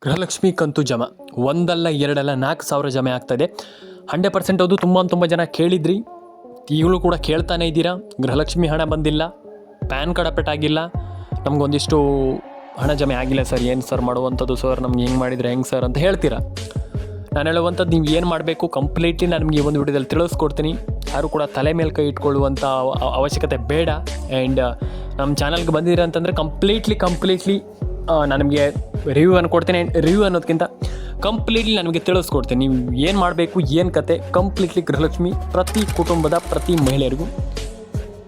ಗೃಹಲಕ್ಷ್ಮಿ ಕಂತು ಜಮಾ ಒಂದಲ್ಲ ಎರಡಲ್ಲ 4,000 ಜಮೆ ಆಗ್ತಾಯಿದೆ. 100% ಅದು ತುಂಬ ಜನ ಕೇಳಿದ್ರಿ, ಈಗಲೂ ಕೂಡ ಕೇಳ್ತಾನೆ ಇದ್ದೀರಾ. ಗೃಹಲಕ್ಷ್ಮಿ ಹಣ ಬಂದಿಲ್ಲ, ಪ್ಯಾನ್ ಕಾರ್ಡ್ ಅಪ್ಡೇಟ್ ಆಗಿಲ್ಲ, ನಮಗೊಂದಿಷ್ಟು ಹಣ ಜಮೆ ಆಗಿಲ್ಲ ಸರ್, ಏನು ಸರ್ ಮಾಡುವಂಥದ್ದು ಸರ್, ನಮ್ಗೆ ಹೆಂಗೆ ಮಾಡಿದರೆ ಹೆಂಗೆ ಸರ್ ಅಂತ ಹೇಳ್ತೀರಾ. ನಾನು ಹೇಳುವಂಥದ್ದು ನೀವು ಏನು ಮಾಡಬೇಕು ಕಂಪ್ಲೀಟ್ಲಿ ನಾನು ನಿಮಗೆ ಈ ಒಂದು ವಿಡಿಯೋದಲ್ಲಿ ತಿಳಿಸ್ಕೊಡ್ತೀನಿ. ಯಾರು ಕೂಡ ತಲೆ ಮೇಲೆ ಕೈ ಇಟ್ಕೊಳ್ಳುವಂಥ ಅವಶ್ಯಕತೆ ಬೇಡ. ಆ್ಯಂಡ್ ನಮ್ಮ ಚಾನಲ್ಗೆ ಬಂದಿದ್ದೀರ ಅಂತಂದರೆ ಕಂಪ್ಲೀಟ್ಲಿ ನಾನು ನಿಮಗೆ ರಿವ್ಯೂ ಕೊಡ್ತೀನಿ. ರಿವ್ಯೂ ಅನ್ನೋದಕ್ಕಿಂತ ಕಂಪ್ಲೀಟ್ಲಿ ನನಗೆ ತಿಳಿಸ್ಕೊಡ್ತೀನಿ ನೀವು ಏನು ಮಾಡಬೇಕು, ಏನು ಕತೆ. ಕಂಪ್ಲೀಟ್ಲಿ ಗೃಹಲಕ್ಷ್ಮಿ ಪ್ರತಿ ಕುಟುಂಬದ ಪ್ರತಿ ಮಹಿಳೆಯರಿಗೂ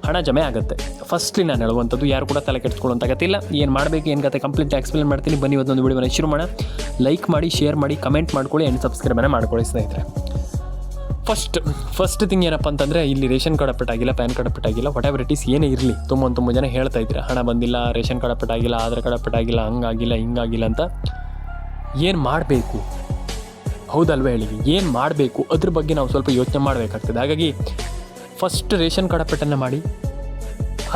ಹಣ ಜಮೆ ಆಗುತ್ತೆ. ಫಸ್ಟ್ಲಿ ನಾನು ಹೇಳುವಂಥದ್ದು ಯಾರು ಕೂಡ ತಲೆ ಕೆಡಿಸ್ಕೊಳ್ಳುವಂಥ ಅಗತ್ಯ, ಏನು ಮಾಡಬೇಕು ಏನು ಕತೆ ಕಂಪ್ಲೀಟ್ ಎಕ್ಸ್ಪ್ಲೇನ್ ಮಾಡ್ತೀನಿ. ಬನ್ನಿ ಇವತ್ತೊಂದು ವಿಡಿಯೋನ ಶುರು ಮಾಡೋಣ. ಲೈಕ್ ಮಾಡಿ, ಶೇರ್ ಮಾಡಿ, ಕಮೆಂಟ್ ಮಾಡ್ಕೊಳ್ಳಿ ಆ್ಯಂಡ್ ಸಬ್ಸ್ಕ್ರೈಬನ್ನು ಮಾಡ್ಕೊಳ್ಳಿ ಸ್ನೇಹಿತರೆ. ಫಸ್ಟ್ ಥಿಂಗ್ ಏನಪ್ಪ ಅಂತಂದರೆ, ಇಲ್ಲಿ ರೇಷನ್ ಕಾರ್ಡ್ ಅಪ್ಡೇಟ್ ಆಗಿಲ್ಲ, ಪ್ಯಾನ್ ಕಾರ್ಡ್ ಅಪ್ಡೇಟ್ ಆಗಿಲ್ಲ, ವಾಟ್ ಎವರ್ ಇಟ್ ಈಸ್ ಏನೇ ಇರಲಿ, ತುಂಬ ಜನ ಹೇಳ್ತಾ ಇದ್ದೀರಾ ಹಣ ಬಂದಿಲ್ಲ, ರೇಷನ್ ಕಾರ್ಡ್ ಅಪ್ಡೇಟ್ ಆಗಿಲ್ಲ, ಆಧಾರ್ ಕಾರ್ಡ್ ಅಪ್ಡೇಟ್ ಆಗಿಲ್ಲ, ಹಂಗಾಗಿಲ್ಲ ಹಿಂಗಾಗಿಲ್ಲ ಅಂತ. ಏನು ಮಾಡಬೇಕು, ಹೌದಲ್ವ ಹೇಳಿ, ಏನು ಮಾಡಬೇಕು ಅದ್ರ ಬಗ್ಗೆ ನಾವು ಸ್ವಲ್ಪ ಯೋಚನೆ ಮಾಡಬೇಕಾಗ್ತದೆ. ಹಾಗಾಗಿ ಫಸ್ಟ್ ರೇಷನ್ ಕಾರ್ಡ್ ಅಪ್ಡೇಟನ್ನು ಮಾಡಿ,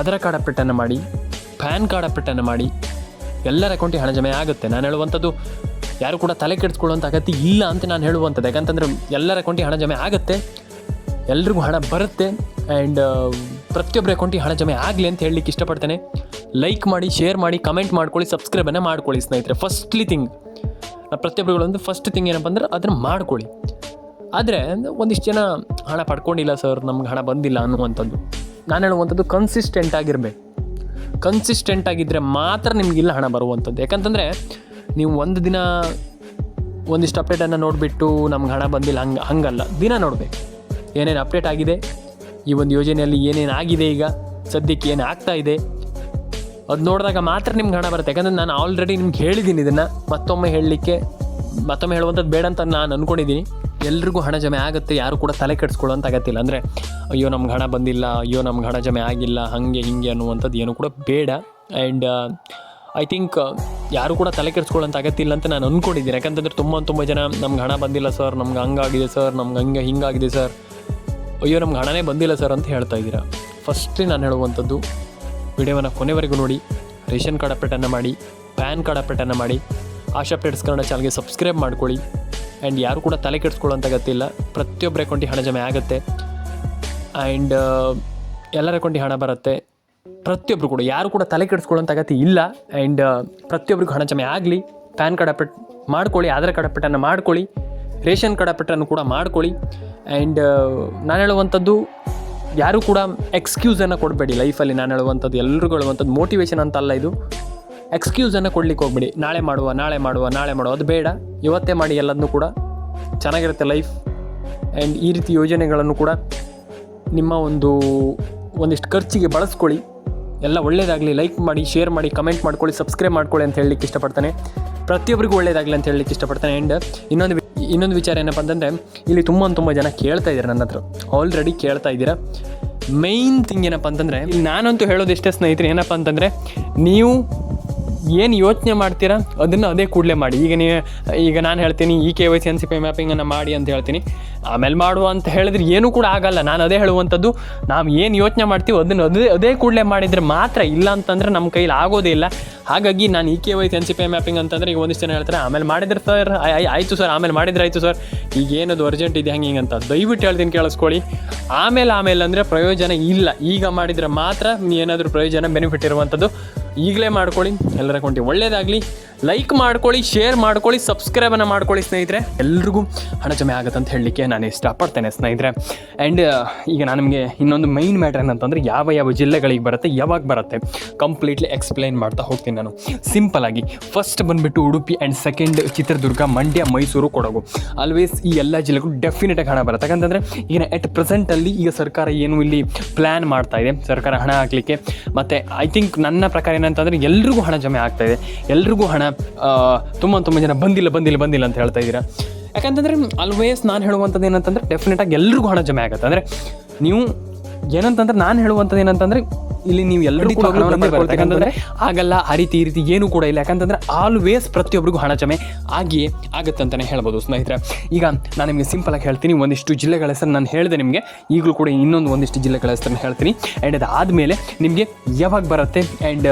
ಆಧಾರ್ ಕಾರ್ಡ್ ಅಪ್ಡೇಟನ್ನು ಮಾಡಿ, ಪ್ಯಾನ್ ಕಾರ್ಡ್ ಅಪ್ಡೇಟನ್ನು ಮಾಡಿ, ಎಲ್ಲರ ಅಕೌಂಟಿಗೆ ಹಣ ಜಮೆ ಆಗುತ್ತೆ. ನಾನು ಹೇಳುವಂಥದ್ದು ಯಾರು ಕೂಡ ತಲೆ ಕೆಡಿಸ್ಕೊಳ್ಳುವಂಥ ಅಗತ್ಯ ಇಲ್ಲ ಅಂತ ನಾನು ಹೇಳುವಂಥದ್ದು. ಯಾಕಂತಂದರೆ ಎಲ್ಲರ ಅಕೌಂಟಿಗೆ ಹಣ ಜಮೆ ಆಗುತ್ತೆ, ಎಲ್ರಿಗೂ ಹಣ ಬರುತ್ತೆ. ಆ್ಯಂಡ್ ಪ್ರತಿಯೊಬ್ಬರ ಅಕೌಂಟಿಗೆ ಹಣ ಜಮೆ ಆಗಲಿ ಅಂತ ಹೇಳಲಿಕ್ಕೆ ಇಷ್ಟಪಡ್ತೇನೆ. ಲೈಕ್ ಮಾಡಿ, ಶೇರ್ ಮಾಡಿ, ಕಮೆಂಟ್ ಮಾಡ್ಕೊಳ್ಳಿ, ಸಬ್ಸ್ಕ್ರೈಬನ್ನು ಮಾಡ್ಕೊಳ್ಳಿ ಸ್ನೇಹಿತರೆ. ಫಸ್ಟ್ಲಿ ಥಿಂಗ್ ಪ್ರತಿಯೊಬ್ಬರುಗಳೊಂದು ಫಸ್ಟ್ ಥಿಂಗ್ ಏನಪ್ಪ ಅಂದ್ರೆ ಅದನ್ನು ಮಾಡ್ಕೊಳ್ಳಿ. ಆದರೆ ಒಂದಿಷ್ಟು ಜನ ಹಣ ಪಡ್ಕೊಂಡಿಲ್ಲ ಸರ್, ನಮ್ಗೆ ಹಣ ಬಂದಿಲ್ಲ ಅನ್ನುವಂಥದ್ದು. ನಾನು ಹೇಳುವಂಥದ್ದು ಕನ್ಸಿಸ್ಟೆಂಟ್ ಆಗಿದ್ದರೆ ಮಾತ್ರ ನಿಮಗಿಲ್ಲ ಹಣ ಬರುವಂಥದ್ದು. ಯಾಕಂತಂದರೆ ನೀವು ಒಂದು ದಿನ ಒಂದಿಷ್ಟು ಅಪ್ಡೇಟನ್ನು ನೋಡಿಬಿಟ್ಟು ನಮ್ಗೆ ಹಣ ಬಂದಿಲ್ಲ ಹಂಗಲ್ಲ, ದಿನ ನೋಡಬೇಕು ಏನೇನು ಅಪ್ಡೇಟ್ ಆಗಿದೆ, ಈ ಒಂದು ಯೋಜನೆಯಲ್ಲಿ ಏನೇನು ಆಗಿದೆ, ಈಗ ಸದ್ಯಕ್ಕೆ ಏನು ಆಗ್ತಾ ಇದೆ, ಅದು ನೋಡಿದಾಗ ಮಾತ್ರ ನಿಮ್ಗೆ ಹಣ ಬರುತ್ತೆ. ಯಾಕಂದರೆ ನಾನು ಆಲ್ರೆಡಿ ನಿಮ್ಗೆ ಹೇಳಿದ್ದೀನಿ, ಇದನ್ನು ಮತ್ತೊಮ್ಮೆ ಹೇಳುವಂಥದ್ದು ಬೇಡ ಅಂತ ನಾನು ಅಂದ್ಕೊಂಡಿದ್ದೀನಿ. ಎಲ್ರಿಗೂ ಹಣ ಜಮೆ ಆಗುತ್ತೆ, ಯಾರು ಕೂಡ ತಲೆ ಕೆಡಿಸ್ಕೊಳ್ಳೋಂಥ ಅಗತ್ತಿಲ್ಲ. ಅಂದರೆ ಅಯ್ಯೋ ನಮ್ಗೆ ಹಣ ಬಂದಿಲ್ಲ, ಅಯ್ಯೋ ನಮ್ಗೆ ಹಣ ಜಮೆ ಆಗಿಲ್ಲ, ಹಾಗೆ ಹಿಂಗೆ ಅನ್ನುವಂಥದ್ದು ಏನು ಕೂಡ ಬೇಡ. ಆ್ಯಂಡ್ ಐ ಥಿಂಕ್ ಯಾರು ಕೂಡ ತಲೆ ಕೆಡಿಸ್ಕೊಳ್ಳೋಂಥ ಅಗತ್ಯ ಇಲ್ಲ ಅಂತ ನಾನು ಅಂದ್ಕೊಂಡಿದ್ದೀನಿ. ಯಾಕಂತಂದರೆ ತುಂಬ ಜನ ನಮ್ಗೆ ಹಣ ಬಂದಿಲ್ಲ ಸರ್, ನಮ್ಗೆ ಹಂಗಾಗಿದೆ ಸರ್, ನಮ್ಗೆ ಹಿಂಗಾಗಿದೆ ಸರ್, ಅಯ್ಯೋ ನಮ್ಗೆ ಹಣನೇ ಬಂದಿಲ್ಲ ಸರ್ ಅಂತ ಹೇಳ್ತಾ ಇದ್ದೀರಾ. ಫಸ್ಟ್ಲಿ ನಾನು ಹೇಳುವಂಥದ್ದು ವಿಡಿಯೋವನ್ನು ಕೊನೆವರೆಗೂ ನೋಡಿ, ರೇಷನ್ ಕಾರ್ಡ್ ಅಪ್ಡೇಟನ್ನು ಮಾಡಿ, ಪ್ಯಾನ್ ಕಾರ್ಡ್ ಅಪ್ಡೇಟನ್ನು ಮಾಡಿ, ಆಶಾ ಅಪ್ಡೇಟ್ಸ್ ಕನ್ನಡ ಚಾನಲ್ಗೆ ಸಬ್ಸ್ಕ್ರೈಬ್ ಮಾಡ್ಕೊಳ್ಳಿ. ಆ್ಯಂಡ್ ಯಾರು ಕೂಡ ತಲೆ ಕೆಡಿಸ್ಕೊಳ್ಳೋಂಥ ಅಗತ್ಯ ಇಲ್ಲ, ಪ್ರತಿಯೊಬ್ಬರ ಅಕೌಂಟಿಗೆ ಹಣ ಜಮೆ ಆಗುತ್ತೆ. ಆ್ಯಂಡ್ ಎಲ್ಲರ ಅಕೌಂಟಿಗೆ ಹಣ ಬರುತ್ತೆ. ಪ್ರತಿಯೊಬ್ಬರು ಕೂಡ ಯಾರು ಕೂಡ ತಲೆ ಕೆಡಿಸ್ಕೊಳ್ಳೋಂಥ ಅಗತ್ಯ ಇಲ್ಲ. ಆ್ಯಂಡ್ ಪ್ರತಿಯೊಬ್ಬರಿಗೂ ಹಣ ಜಮೆ ಆಗಲಿ. ಪ್ಯಾನ್ ಕಾರ್ಡ್ ಅಪ್ಡೇಟ್ ಮಾಡ್ಕೊಳ್ಳಿ, ಆಧಾರ್ ಕಾರ್ಡ್ ಅಪ್ಡೇಟನ್ನು ಮಾಡ್ಕೊಳ್ಳಿ, ರೇಷನ್ ಕಾರ್ಡ್ ಅಪ್ಡೇಟನ್ನು ಕೂಡ ಮಾಡ್ಕೊಳ್ಳಿ. ಆ್ಯಂಡ್ ನಾನು ಹೇಳುವಂಥದ್ದು ಯಾರೂ ಕೂಡ ಎಕ್ಸ್ಕ್ಯೂಸನ್ನು ಕೊಡಬೇಡಿ ಲೈಫಲ್ಲಿ. ನಾನು ಹೇಳುವಂಥದ್ದು ಎಲ್ರಿಗೂ ಹೇಳುವಂಥದ್ದು ಮೋಟಿವೇಶನ್ ಅಂತ ಅಲ್ಲ, ಇದು ಎಕ್ಸ್ಕ್ಯೂಸನ್ನು ಕೊಡ್ಲಿಕ್ಕೆ ಹೋಗ್ಬೇಡಿ. ನಾಳೆ ಮಾಡುವ ಅದು ಬೇಡ, ಇವತ್ತೇ ಮಾಡಿ ಎಲ್ಲದನ್ನೂ ಕೂಡ ಚೆನ್ನಾಗಿರುತ್ತೆ ಲೈಫ್. ಆ್ಯಂಡ್ ಈ ರೀತಿ ಯೋಜನೆಗಳನ್ನು ಕೂಡ ನಿಮ್ಮ ಒಂದಿಷ್ಟು ಖರ್ಚಿಗೆ ಬಳಸ್ಕೊಳ್ಳಿ. ಎಲ್ಲ ಒಳ್ಳೆಯದಾಗಲಿ. ಲೈಕ್ ಮಾಡಿ, ಶೇರ್ ಮಾಡಿ, ಕಮೆಂಟ್ ಮಾಡ್ಕೊಳ್ಳಿ, ಸಬ್ಸ್ಕ್ರೈಬ್ ಮಾಡ್ಕೊಳ್ಳಿ ಅಂತ ಹೇಳಲಿಕ್ಕೆ ಇಷ್ಟಪಡ್ತಾನೆ. ಪ್ರತಿಯೊಬ್ಬರಿಗೂ ಒಳ್ಳೆಯದಾಗಲಿ ಅಂತ ಹೇಳಲಿಕ್ಕೆ ಇಷ್ಟಪಡ್ತಾನೆ. ಆ್ಯಂಡ್ ಇನ್ನೊಂದು ವಿಚಾರ ಏನಪ್ಪ ಅಂತಂದರೆ, ಇಲ್ಲಿ ತುಂಬ ಜನ ಕೇಳ್ತಾ ಇದ್ದಾರೆ, ನನ್ನ ಹತ್ರ ಆಲ್ರೆಡಿ ಕೇಳ್ತಾ ಇದ್ದೀರಾ. ಮೈನ್ ಥಿಂಗ್ ಏನಪ್ಪ ಅಂತಂದರೆ, ಇಲ್ಲಿ ನಾನಂತೂ ಹೇಳೋದು ಇಷ್ಟೇ ಸ್ನೇಹಿತರೆ, ಏನಪ್ಪ ಅಂತಂದರೆ ನೀವು ಏನು ಯೋಚನೆ ಮಾಡ್ತೀರಾ ಅದನ್ನು ಅದೇ ಕೂಡಲೇ ಮಾಡಿ. ಈಗ ನಾನು ಹೇಳ್ತೀನಿ ಈ KYC NCP ಮ್ಯಾಪಿಂಗನ್ನು ಮಾಡಿ ಅಂತ ಹೇಳ್ತೀನಿ, ಆಮೇಲೆ ಮಾಡುವ ಅಂತ ಹೇಳಿದ್ರೆ ಏನೂ ಕೂಡ ಆಗಲ್ಲ. ನಾನು ಅದೇ ಹೇಳುವಂಥದ್ದು, ನಾವು ಏನು ಯೋಚನೆ ಮಾಡ್ತೀವಿ ಅದನ್ನು ಅದೇ ಕೂಡಲೇ ಮಾಡಿದರೆ ಮಾತ್ರ, ಇಲ್ಲ ಅಂತಂದರೆ ನಮ್ಮ ಕೈಲಿ ಆಗೋದೇ ಇಲ್ಲ. ಹಾಗಾಗಿ ನಾನು ಈ KYC NCP ಮ್ಯಾಪಿಂಗ್ ಅಂತಂದರೆ ಈಗ ಒಂದಿಷ್ಟು ಜನ ಹೇಳ್ತಾರೆ ಆಮೇಲೆ ಮಾಡಿದ್ರೆ ಸರ್ ಆಯಿತು ಸರ್, ಆಮೇಲೆ ಮಾಡಿದ್ರೆ ಆಯಿತು ಸರ್, ಈಗ ಏನದು ಅರ್ಜೆಂಟ್ ಇದೆ ಹಂಗೆ ಅಂತ. ದಯವಿಟ್ಟು ಹೇಳ್ತೀನಿ ಕೇಳಿಸ್ಕೊಳ್ಳಿ. ಆಮೇಲೆ ಅಂದರೆ ಪ್ರಯೋಜನ ಇಲ್ಲ. ಈಗ ಮಾಡಿದರೆ ಮಾತ್ರ ಏನಾದರೂ ಪ್ರಯೋಜನ ಬೆನಿಫಿಟ್ ಇರುವಂಥದ್ದು. ಈಗಲೇ ಮಾಡ್ಕೊಳ್ಳಿ, ಎಲ್ಲರ ಅಕೌಂಟಿಗೆ ಒಳ್ಳೆಯದಾಗಲಿ. ಲೈಕ್ ಮಾಡ್ಕೊಳ್ಳಿ, ಶೇರ್ ಮಾಡ್ಕೊಳ್ಳಿ, ಸಬ್ಸ್ಕ್ರೈಬನ್ನು ಮಾಡ್ಕೊಳ್ಳಿ ಸ್ನೇಹಿತರೆ. ಎಲ್ರಿಗೂ ಹಣ ಜಮೆ ಆಗುತ್ತೆ ಅಂತ ಹೇಳಲಿಕ್ಕೆ ನಾನು ಇಷ್ಟಪಡ್ತೇನೆ ಸ್ನೇಹಿತರೆ. ಆ್ಯಂಡ್ ಈಗ ನಾನು ನಿಮಗೆ ಇನ್ನೊಂದು ಮೈನ್ ಮ್ಯಾಟ್ರ್ ಏನಂತಂದರೆ, ಯಾವ ಜಿಲ್ಲೆಗಳಿಗೆ ಬರುತ್ತೆ, ಯಾವಾಗ ಬರುತ್ತೆ ಕಂಪ್ಲೀಟ್ಲಿ ಎಕ್ಸ್ಪ್ಲೈನ್ ಮಾಡ್ತಾ ಹೋಗ್ತೀನಿ ನಾನು ಸಿಂಪಲಾಗಿ. ಫಸ್ಟ್ ಬಂದುಬಿಟ್ಟು Udupi, and second Chitradurga, Mandya, Mysuru, Kodagu. Always ಈ ಎಲ್ಲ ಜಿಲ್ಲೆಗೂ ಡೆಫಿನೆಟಾಗಿ ಹಣ ಬರುತ್ತೆ. ಯಾಕಂತಂದರೆ ಈಗ ಎಟ್ ಪ್ರೆಸೆಂಟಲ್ಲಿ ಈಗ ಸರ್ಕಾರ ಏನು ಇಲ್ಲಿ ಪ್ಲ್ಯಾನ್ ಮಾಡ್ತಾ ಇದೆ, ಸರ್ಕಾರ ಹಣ ಹಾಕಲಿಕ್ಕೆ. ಮತ್ತು ಐ ಥಿಂಕ್ ನನ್ನ ಪ್ರಕಾರ ಏನಂತಂದರೆ ಎಲ್ರಿಗೂ ಹಣ ಜಮೆ ಆಗ್ತಾಯಿದೆ, ಎಲ್ರಿಗೂ ಹಣ ತುಂಬ ಜನ ಬಂದಿಲ್ಲ ಅಂತ ಹೇಳ್ತಾ ಇದ್ದೀರಾ. ಯಾಕಂತಂದರೆ ಆಲ್ವೇಸ್ ನಾನು ಹೇಳುವಂಥದ್ದು ಏನಂತಂದರೆ ಡೆಫಿನೆಟಾಗಿ ಎಲ್ರಿಗೂ ಹಣ ಜಮೆ ಆಗುತ್ತೆ. ಅಂದರೆ ನೀವು ಏನಂತಂದ್ರೆ, ನಾನು ಹೇಳುವಂಥದ್ದು ಏನಂತಂದರೆ ಇಲ್ಲಿ ನೀವು ಎಲ್ಲರೂ ಕೂಡ ಯಾಕಂತಂದರೆ ಆಗಲ್ಲ ಆ ರೀತಿ ಏನೂ ಕೂಡ ಇಲ್ಲ. ಯಾಕಂತಂದರೆ ಆಲ್ವೇಸ್ ಪ್ರತಿಯೊಬ್ಬರಿಗೂ ಹಣ ಜಮೆ ಆಗಿಯೇ ಆಗುತ್ತೆ ಅಂತಲೇ ಹೇಳ್ಬೋದು ಸ್ನೇಹಿತರೆ. ಈಗ ನಾನು ನಿಮಗೆ ಸಿಂಪಲಾಗಿ ಹೇಳ್ತೀನಿ, ಒಂದಿಷ್ಟು ಜಿಲ್ಲೆಗಳ ಹೆಸರು ನಾನು ಹೇಳಿದೆ ನಿಮಗೆ, ಈಗಲೂ ಕೂಡ ಇನ್ನೊಂದು ಒಂದಿಷ್ಟು ಜಿಲ್ಲೆಗಳ ಹೆಸರನ್ನು ಹೇಳ್ತೀನಿ. ಆ್ಯಂಡ್ ಅದಾದಮೇಲೆ ನಿಮಗೆ ಯಾವಾಗ ಬರುತ್ತೆ ಆ್ಯಂಡ್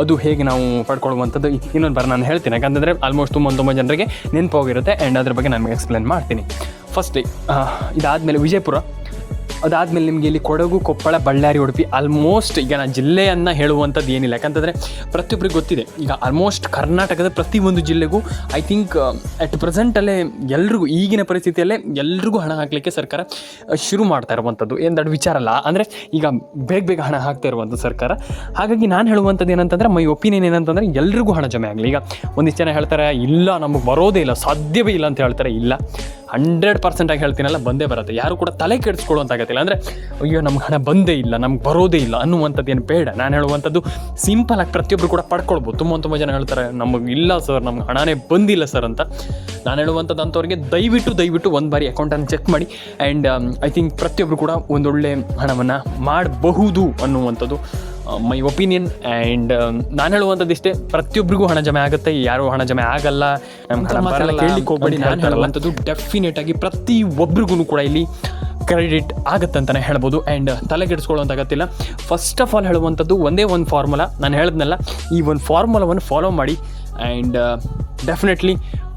ಅದು ಹೇಗೆ ನಾವು ಪಡ್ಕೊಳ್ಳುವಂಥದ್ದು ಇನ್ನೊಂದು ನಾನು ಹೇಳ್ತೀನಿ. ಯಾಕಂತಂದರೆ ಆಲ್ಮೋಸ್ಟ್ ತುಂಬ ಜನರಿಗೆ ನೆನಪೋಗಿರುತ್ತೆ ಆ್ಯಂಡ್ ಅದ್ರ ಬಗ್ಗೆ ನಾನು ಎಕ್ಸ್ಪ್ಲೇನ್ ಮಾಡ್ತೀನಿ. ಫಸ್ಟ್ ಇದಾದಮೇಲೆ ವಿಜಯಪುರ, ಅದಾದಮೇಲೆ ನಿಮಗೆ ಇಲ್ಲಿ ಕೊಡಗು, ಕೊಪ್ಪಳ, ಬಳ್ಳಾರಿ, ಉಡುಪಿ. ಆಲ್ಮೋಸ್ಟ್ ಈಗ ನಾನು ಜಿಲ್ಲೆಯನ್ನು ಹೇಳುವಂಥದ್ದು ಏನಿಲ್ಲ, ಯಾಕಂತಂದರೆ ಪ್ರತಿಯೊಬ್ಬರಿಗೆ ಗೊತ್ತಿದೆ. ಈಗ ಆಲ್ಮೋಸ್ಟ್ ಕರ್ನಾಟಕದ ಪ್ರತಿಯೊಂದು ಜಿಲ್ಲೆಗೂ ಐ ಥಿಂಕ್ ಅಟ್ ಪ್ರೆಸೆಂಟಲ್ಲೇ ಎಲ್ರಿಗೂ ಈಗಿನ ಪರಿಸ್ಥಿತಿಯಲ್ಲೇ ಎಲ್ರಿಗೂ ಹಣ ಹಾಕಲಿಕ್ಕೆ ಸರ್ಕಾರ ಶುರು ಮಾಡ್ತಾ ಇರುವಂಥದ್ದು. ಏನು ದೊಡ್ಡ ವಿಚಾರ ಅಲ್ಲ, ಅಂದರೆ ಈಗ ಬೇಗ ಹಣ ಹಾಕ್ತಾ ಇರುವಂಥದ್ದು ಸರ್ಕಾರ. ಹಾಗಾಗಿ ನಾನು ಹೇಳುವಂಥದ್ದು ಏನಂತಂದರೆ, ಮೈ ಒಪಿನಿಯನ್ ಏನಂತಂದರೆ ಎಲ್ರಿಗೂ ಹಣ ಜಮೆ ಆಗಲಿ. ಈಗ ಒಂದಿಷ್ಟು ಜನ ಹೇಳ್ತಾರೆ ಇಲ್ಲ ನಮಗೆ ಬರೋದೇ ಇಲ್ಲ, ಸಾಧ್ಯವೇ ಇಲ್ಲ ಅಂತ ಹೇಳ್ತಾರೆ. ಇಲ್ಲ, 100% ಆಗಿ ಹೇಳ್ತೀನಲ್ಲ, ಬಂದೇ ಬರುತ್ತೆ. ಯಾರು ಕೂಡ ತಲೆ ಕೆಡಿಸ್ಕೊಳ್ಳುವಂತಾಗತ್ತಿಲ್ಲ. ಅಂದರೆ ಅಯ್ಯೋ ನಮ್ಗೆ ಹಣ ಬಂದೇ ಇಲ್ಲ, ನಮ್ಗೆ ಬರೋದೇ ಇಲ್ಲ ಅನ್ನುವಂಥದ್ದು ಏನು ಬೇಡ. ನಾನು ಹೇಳುವಂಥದ್ದು ಸಿಂಪಲಾಗಿ ಪ್ರತಿಯೊಬ್ಬರು ಕೂಡ ಪಡ್ಕೊಳ್ಬೋದು. ತುಂಬ ಜನ ಹೇಳ್ತಾರೆ ನಮಗೆ ಇಲ್ಲ ಸರ್, ನಮ್ಗೆ ಹಣನೇ ಬಂದಿಲ್ಲ ಸರ್ ಅಂತ. ನಾನು ಹೇಳುವಂಥದ್ದು ಅಂಥವ್ರಿಗೆ ದಯವಿಟ್ಟು ಒಂದು ಬಾರಿ ಅಕೌಂಟನ್ನು ಚೆಕ್ ಮಾಡಿ. ಆ್ಯಂಡ್ ಐ ಥಿಂಕ್ ಪ್ರತಿಯೊಬ್ಬರು ಕೂಡ ಒಂದೊಳ್ಳೆ ಹಣವನ್ನು ಮಾಡಬಹುದು ಅನ್ನುವಂಥದ್ದು ಮೈ ಒಪಿನಿಯನ್. ಆ್ಯಂಡ್ ನಾನು ಹೇಳುವಂಥದ್ದು ಇಷ್ಟೇ, ಪ್ರತಿಯೊಬ್ಬರಿಗೂ ಹಣ ಜಮೆ ಆಗುತ್ತೆ, ಯಾರೂ ಹಣ ಜಮೆ ಆಗಲ್ಲ, ನಮ್ಗೆ ಹಣ ಬರಲ್ಲ ಕೇಳಲಿಕ್ಕೆ ಹೋಗ್ಬೇಡಿ. ನಾನು ಹೇಳುವಂಥದ್ದು ಡೆಫಿನೆಟಾಗಿ ಪ್ರತಿಯೊಬ್ಬರಿಗೂ ಕೂಡ ಇಲ್ಲಿ ಕ್ರೆಡಿಟ್ ಆಗುತ್ತೆ ಅಂತಲೇ ಹೇಳ್ಬೋದು. ಆ್ಯಂಡ್ ತಲೆಗೆಡಿಸ್ಕೊಳ್ಳೋಂಥ ಅಗತ್ತಿಲ್ಲ. ಫಸ್ಟ್ ಆಫ್ ಆಲ್ ಹೇಳುವಂಥದ್ದು ಒಂದೇ ಒಂದು ಫಾರ್ಮುಲಾ, ನಾನು ಹೇಳಿದ್ನಲ್ಲ, ಈ ಒಂದು ಫಾರ್ಮುಲಾವನ್ನು ಫಾಲೋ ಮಾಡಿ. And definitely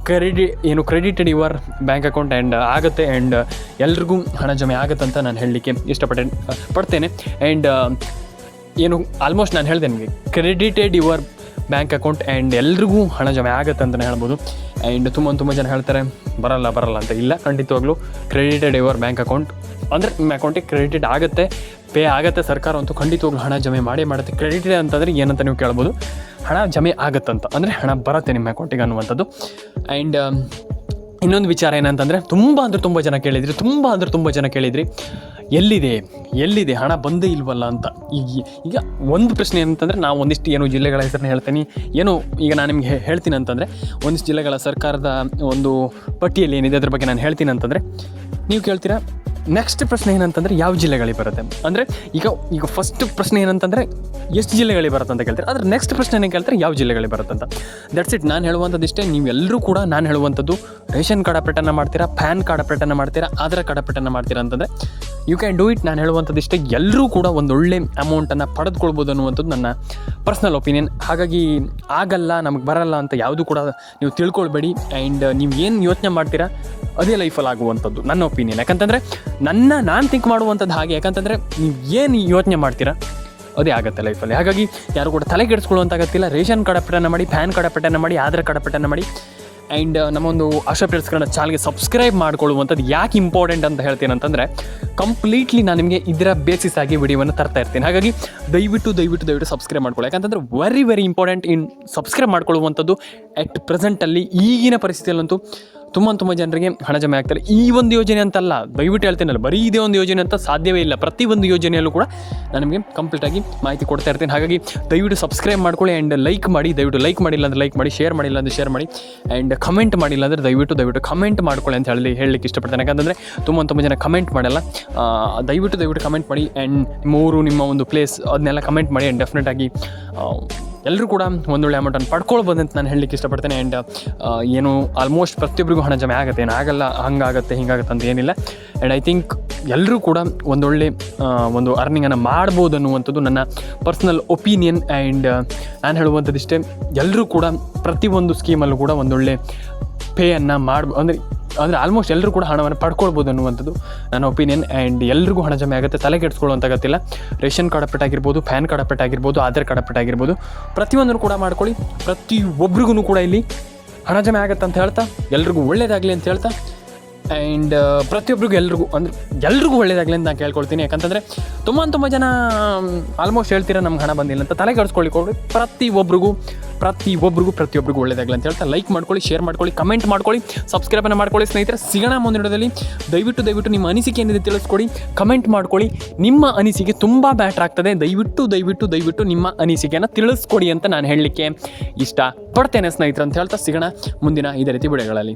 credited your bank account and ಆಗುತ್ತೆ. ಆ್ಯಂಡ್ ಎಲ್ರಿಗೂ ಹಣ ಜಮೆ ಆಗುತ್ತೆ ಅಂತ ನಾನು ಹೇಳಲಿಕ್ಕೆ ಪಡ್ತೇನೆ. ಆ್ಯಂಡ್ ಆಲ್ಮೋಸ್ಟ್ ನಾನು ಹೇಳಿದೆ ನಿಮಗೆ, credited your bank account and ಎಲ್ರಿಗೂ ಹಣ ಜಮೆ ಆಗುತ್ತೆ ಅಂತಲೇ ಹೇಳ್ಬೋದು. ಆ್ಯಂಡ್ ತುಂಬ ಜನ ಹೇಳ್ತಾರೆ ಬರಲ್ಲ ಅಂತ. ಇಲ್ಲ, ಖಂಡಿತವಾಗ್ಲೂ ಕ್ರೆಡಿಟೆಡ್ ಯುವರ್ ಬ್ಯಾಂಕ್ ಅಕೌಂಟ್ ಅಂದರೆ ನಿಮ್ಮ ಅಕೌಂಟಿಗೆ ಕ್ರೆಡಿಟೆಡ್ ಆಗುತ್ತೆ, ಪೇ ಆಗುತ್ತೆ. ಸರ್ಕಾರ ಅಂತೂ ಖಂಡಿತವಾಗ್ಲೂ ಹಣ ಜಮೆ ಮಾಡುತ್ತೆ. ಕ್ರೆಡಿಟೆಡ್ ಅಂತಂದರೆ ಏನಂತ ನೀವು ಕೇಳ್ಬೋದು, ಹಣ ಜಮೆ ಆಗುತ್ತಂತ, ಅಂದರೆ ಹಣ ಬರುತ್ತೆ ನಿಮ್ಮ ಅಕೌಂಟಿಗೆ ಅನ್ನುವಂಥದ್ದು. ಆ್ಯಂಡ್ ಇನ್ನೊಂದು ವಿಚಾರ ಏನಂತಂದರೆ, ತುಂಬ ಜನ ಕೇಳಿದ್ರಿ ಎಲ್ಲಿದೆ ಹಣ ಬಂದೇ ಇಲ್ವಲ್ಲ ಅಂತ. ಈಗ ಒಂದು ಪ್ರಶ್ನೆ ಏನಂತಂದರೆ, ನಾವು ಒಂದಿಷ್ಟು ಜಿಲ್ಲೆಗಳ ಹೆಸರನ್ನ ಹೇಳ್ತೀನಿ. ಈಗ ನಾನು ನಿಮಗೆ ಹೇಳ್ತೀನಿ ಅಂತಂದರೆ, ಒಂದಿಷ್ಟು ಜಿಲ್ಲೆಗಳ ಸರ್ಕಾರದ ಒಂದು ಪಟ್ಟಿಯಲ್ಲಿ ಏನಿದೆ ಅದ್ರ ಬಗ್ಗೆ ನಾನು ಹೇಳ್ತೀನಿ ಅಂತಂದರೆ, ನೀವು ಕೇಳ್ತೀರಾ ನೆಕ್ಸ್ಟ್ ಪ್ರಶ್ನೆ ಏನಂತಂದರೆ ಯಾವ ಜಿಲ್ಲೆಗಳಿಗೆ ಬರುತ್ತೆ ಅಂದರೆ, ಈಗ ಫಸ್ಟ್ ಪ್ರಶ್ನೆ ಏನಂತಂದರೆ ಎಷ್ಟು ಜಿಲ್ಲೆಗಳಿಗೆ ಬರುತ್ತೆ ಅಂತ ಕೇಳ್ತಾರೆ. ಆದರೆ ನೆಕ್ಸ್ಟ್ ಪ್ರಶ್ನೆ ಏನು ಕೇಳ್ತಾರೆ, ಯಾವ ಜಿಲ್ಲೆಗಳಿಗೆ ಬರುತ್ತೆ ಅಂತ. That's it. ನಾನು ಹೇಳುವಂಥದ್ದು ಇಷ್ಟೇ. ನೀವೆಲ್ಲರೂ ಕೂಡ ನಾನು ಹೇಳುವಂಥದ್ದು ರೇಷನ್ ಕಾರ್ಡ್ ಅಪ್ಡೇಟನ್ನು ಮಾಡ್ತೀರಾ, ಪ್ಯಾನ್ ಕಾರ್ಡ್ ಅಪ್ಡೇಟನ್ನು ಮಾಡ್ತೀರಾ, ಆಧಾರ್ ಕಾರ್ಡ್ ಅಪ್ಡೇಟನ್ನು ಮಾಡ್ತೀರಾ ಅಂತಂದರೆ ಯು ಕ್ಯಾನ್ ಡೂ ಇಟ್. ನಾನು ಹೇಳುವಂಥದ್ದು ಇಷ್ಟೇ, ಎಲ್ಲರೂ ಕೂಡ ಒಂದೊಳ್ಳೆ ಅಮೌಂಟನ್ನು ಪಡೆದುಕೊಳ್ಬೋದು ಅನ್ನುವಂಥದ್ದು ನನ್ನ ಪರ್ಸ್ನಲ್ ಒಪಿನಿಯನ್. ಹಾಗಾಗಿ ಆಗಲ್ಲ, ನಮಗೆ ಬರಲ್ಲ ಅಂತ ಯಾವುದು ಕೂಡ ನೀವು ತಿಳ್ಕೊಳ್ಬೇಡಿ. ಆ್ಯಂಡ್ ನೀವು ಏನು ಯೋಚನೆ ಮಾಡ್ತೀರಾ ಅದೇ ಲೈಫಲ್ಲಿ ಆಗುವಂಥದ್ದು ನನ್ನ ಒಪಿನಿಯನ್. ಯಾಕಂತಂದರೆ ನಾನು ಥಿಂಕ್ ಮಾಡುವಂಥದ್ದು ಹಾಗೆ. ಯಾಕಂತಂದರೆ ನೀವು ಏನು ಯೋಚನೆ ಮಾಡ್ತೀರಾ ಅದೇ ಆಗುತ್ತೆ ಲೈಫಲ್ಲಿ. ಹಾಗಾಗಿ ಯಾರು ಕೂಡ ತಲೆ ಕೆಡಿಸ್ಕೊಳ್ಳುವಂತಾಗತ್ತಿಲ್ಲ. ರೇಷನ್ ಕಾರ್ಡ್ ಅಪ್ಡೇಟನ್ನು ಮಾಡಿ, ಪ್ಯಾನ್ ಕಾರ್ಡ್ ಅಪ್ಡೇಟನ್ನು ಮಾಡಿ, ಆಧಾರ್ ಕಾರ್ಡ್ ಅಪ್ಡೇಟನ್ನು ಮಾಡಿ. ಆ್ಯಂಡ್ ನಮ್ಮೊಂದು ಆಶಾ ಪ್ಲೇಯರ್ಸ್ ಕನ್ನಡ ಚಾನಲ್ಗೆ ಸಬ್ಸ್ಕ್ರೈಬ್ ಮಾಡ್ಕೊಳ್ಳುವಂಥದ್ದು ಯಾಕೆ ಇಂಪಾರ್ಟೆಂಟ್ ಅಂತ ಹೇಳ್ತೀನಿ ಅಂತಂದರೆ, ಕಂಪ್ಲೀಟ್ಲಿ ನಾನು ನಿಮಗೆ ಇದರ ಬೇಸಿಸ್ ಆಗಿ ವಿಡಿಯೋವನ್ನು ತರ್ತಾ ಇರ್ತೀನಿ. ಹಾಗಾಗಿ ದಯವಿಟ್ಟು ಸಬ್ಸ್ಕ್ರೈಬ್ ಮಾಡ್ಕೊಳ್ಳಿ. ಯಾಕಂತಂದರೆ ವೆರಿ ಇಂಪಾರ್ಟೆಂಟ್ ಇನ್ ಸಬ್ಸ್ಕ್ರೈಬ್ ಮಾಡ್ಕೊಳ್ಳುವಂಥದ್ದು. ಅಟ್ ಪ್ರೆಸೆಂಟಲ್ಲಿ ಈಗಿನ ಪರಿಸ್ಥಿತಿಯಲ್ಲಂತೂ ತುಂಬ ಜನರಿಗೆ ಹಣ ಜಮೆ ಆಗ್ತಾರೆ. ಈ ಒಂದು ಯೋಜನೆ ಅಂತಲ್ಲ, ದಯವಿಟ್ಟು ಹೇಳ್ತೀನಲ್ಲ, ಬರೀ ಇದೇ ಒಂದು ಯೋಜನೆ ಅಂತ ಸಾಧ್ಯವೇ ಇಲ್ಲ. ಪ್ರತಿಯೊಂದು ಯೋಜನೆಯಲ್ಲೂ ಕೂಡ ನಾನು ನಿಮಗೆ ಕಂಪ್ಲೀಟಾಗಿ ಮಾಹಿತಿ ಕೊಡ್ತಾ ಇರ್ತೀನಿ. ಹಾಗಾಗಿ ದಯವಿಟ್ಟು ಸಬ್ಸ್ಕ್ರೈಬ್ ಮಾಡ್ಕೊಳ್ಳಿ ಆ್ಯಂಡ್ ಲೈಕ್ ಮಾಡಿ. ದಯವಿಟ್ಟು ಲೈಕ್ ಮಾಡಿಲ್ಲ ಅಂದರೆ ಲೈಕ್ ಮಾಡಿ, ಶೇರ್ ಮಾಡಿಲ್ಲ ಅಂದರೆ ಶೇರ್ ಮಾಡಿ, ಆ್ಯಂಡ್ ಕಮೆಂಟ್ ಮಾಡಿಲ್ಲ ಅಂದರೆ ದಯವಿಟ್ಟು ಕಮೆಂಟ್ ಮಾಡ್ಕೊಳ್ಳಿ ಅಂತ ಹೇಳಲಿಕ್ಕೆ ಇಷ್ಟಪಡ್ತೇನೆ. ಯಾಕಂತಂದರೆ ತುಂಬ ಜನ ಕಮೆಂಟ್ ಮಾಡಲ್ಲ. ದಯವಿಟ್ಟು ಕಮೆಂಟ್ ಮಾಡಿ. ಆ್ಯಂಡ್ ನಿಮ್ಮ ಊರು, ನಿಮ್ಮ ಒಂದು ಪ್ಲೇಸ್ ಅದನ್ನೆಲ್ಲ ಕಮೆಂಟ್ ಮಾಡಿ. ಆ್ಯಂಡ್ ಡೆಫಿನೆಟಾಗಿ ಎಲ್ಲರೂ ಕೂಡ ಒಂದೊಳ್ಳೆ ಅಮೌಂಟನ್ನು ಪಡ್ಕೊಳ್ಬೋದು ಅಂತ ನಾನು ಹೇಳಲಿಕ್ಕೆ ಇಷ್ಟಪಡ್ತೇನೆ. ಆ್ಯಂಡ್ ಆಲ್ಮೋಸ್ಟ್ ಪ್ರತಿಯೊಬ್ಬರಿಗೂ ಹಣ ಜಮೆ ಆಗುತ್ತೆ, ಏನಾಗಲ್ಲ, ಹಿಂಗಾಗುತ್ತೆ ಅಂತ ಏನಿಲ್ಲ. ಆ್ಯಂಡ್ ಐ ಥಿಂಕ್ ಎಲ್ಲರೂ ಕೂಡ ಒಂದೊಳ್ಳೆ ಒಂದು ಅರ್ನಿಂಗನ್ನು ಮಾಡ್ಬೋದು ಅನ್ನುವಂಥದ್ದು ನನ್ನ ಪರ್ಸ್ನಲ್ ಒಪಿನಿಯನ್. ಆ್ಯಂಡ್ ನಾನು ಹೇಳುವಂಥದ್ದು ಇಷ್ಟೇ, ಎಲ್ಲರೂ ಕೂಡ ಪ್ರತಿಯೊಂದು ಸ್ಕೀಮಲ್ಲೂ ಕೂಡ ಒಂದೊಳ್ಳೆ ಪೇಯನ್ನು ಅಂದರೆ ಆಲ್ಮೋಸ್ಟ್ ಎಲ್ಲರೂ ಕೂಡ ಹಣವನ್ನು ಪಡ್ಕೊಳ್ಬೋದು ಅನ್ನುವಂಥದ್ದು ನನ್ನ ಒಪಿನಿಯನ್. ಆ್ಯಂಡ್ ಎಲ್ರಿಗೂ ಹಣ ಜಮೆ ಆಗುತ್ತೆ, ತಲೆ ಕೆಡಿಸ್ಕೊಳ್ಳುವಂತಾಗತ್ತಿಲ್ಲ. ರೇಷನ್ ಕಾರ್ಡ್ ಅಪ್ಡೇಟ್ ಆಗಿರ್ಬೋದು, ಪ್ಯಾನ್ ಕಾರ್ಡ್ ಅಪ್ಡೇಟ್ ಆಗಿರ್ಬೋದು, ಆಧಾರ್ ಕಾರ್ಡ್ ಅಪ್ಡೇಟ್ ಆಗಿರ್ಬೋದು, ಪ್ರತಿಯೊಂದನ್ನು ಕೂಡ ಮಾಡ್ಕೊಳ್ಳಿ. ಪ್ರತಿಯೊಬ್ಬರಿಗೂ ಕೂಡ ಇಲ್ಲಿ ಹಣ ಜಮೆ ಆಗುತ್ತೆ ಅಂತ ಹೇಳ್ತಾ, ಎಲ್ರಿಗೂ ಒಳ್ಳೆಯದಾಗಲಿ ಅಂತ ಹೇಳ್ತಾ, ಆ್ಯಂಡ್ ಪ್ರತಿಯೊಬ್ಬರಿಗೂ ಎಲ್ರಿಗೂ ಒಳ್ಳೆಯದಾಗಲಿ ಅಂತ ನಾನು ಕೇಳ್ಕೊಳ್ತೀನಿ. ಯಾಕಂತಂದರೆ ತುಂಬ ಜನ ಆಲ್ಮೋಸ್ಟ್ ಹೇಳ್ತೀರಾ ನಮ್ಗೆ ಹಣ ಬಂದಿಲ್ಲ ಅಂತ. ತಲೆ ಕೆಡಿಸ್ಕೊಳ್ಳಿ. ಪ್ರತಿಯೊಬ್ಬರಿಗೂ ಒಳ್ಳೆಯದಾಗಲಿ ಅಂತ ಹೇಳ್ತಾ, ಲೈಕ್ ಮಾಡ್ಕೊಳ್ಳಿ, ಶೇರ್ ಮಾಡ್ಕೊಳ್ಳಿ, ಕಮೆಂಟ್ ಮಾಡ್ಕೊಳ್ಳಿ, ಸಬ್ಸ್ಕ್ರೈಬನ್ನು ಮಾಡ್ಕೊಳ್ಳಿ. ಸ್ನೇಹಿತರೆ, ಸಿಗೋಣ ಮುಂದಿನ ವಿಡಿಯೋದಲ್ಲಿ. ದಯವಿಟ್ಟು ನಿಮ್ಮ ಅನಿಸಿಕೆ ಏನಿದೆ ತಿಳಿಸ್ಕೊಡಿ, ಕಮೆಂಟ್ ಮಾಡ್ಕೊಳ್ಳಿ. ನಿಮ್ಮ ಅನಿಸಿಕೆ ತುಂಬ ಬ್ಯಾಟ್ರ್ ಆಗ್ತದೆ. ದಯವಿಟ್ಟು ನಿಮ್ಮ ಅನಿಸಿಕೆಯನ್ನು ತಿಳಿಸ್ಕೊಡಿ ಅಂತ ನಾನು ಹೇಳಲಿಕ್ಕೆ ಇಷ್ಟಪಡ್ತೇನೆ ಸ್ನೇಹಿತರೆ ಅಂತ ಹೇಳ್ತಾ, ಸಿಗೋಣ ಮುಂದಿನ ಇದೇ ರೀತಿ ವಿಡಿಯೋಗಳಲ್ಲಿ.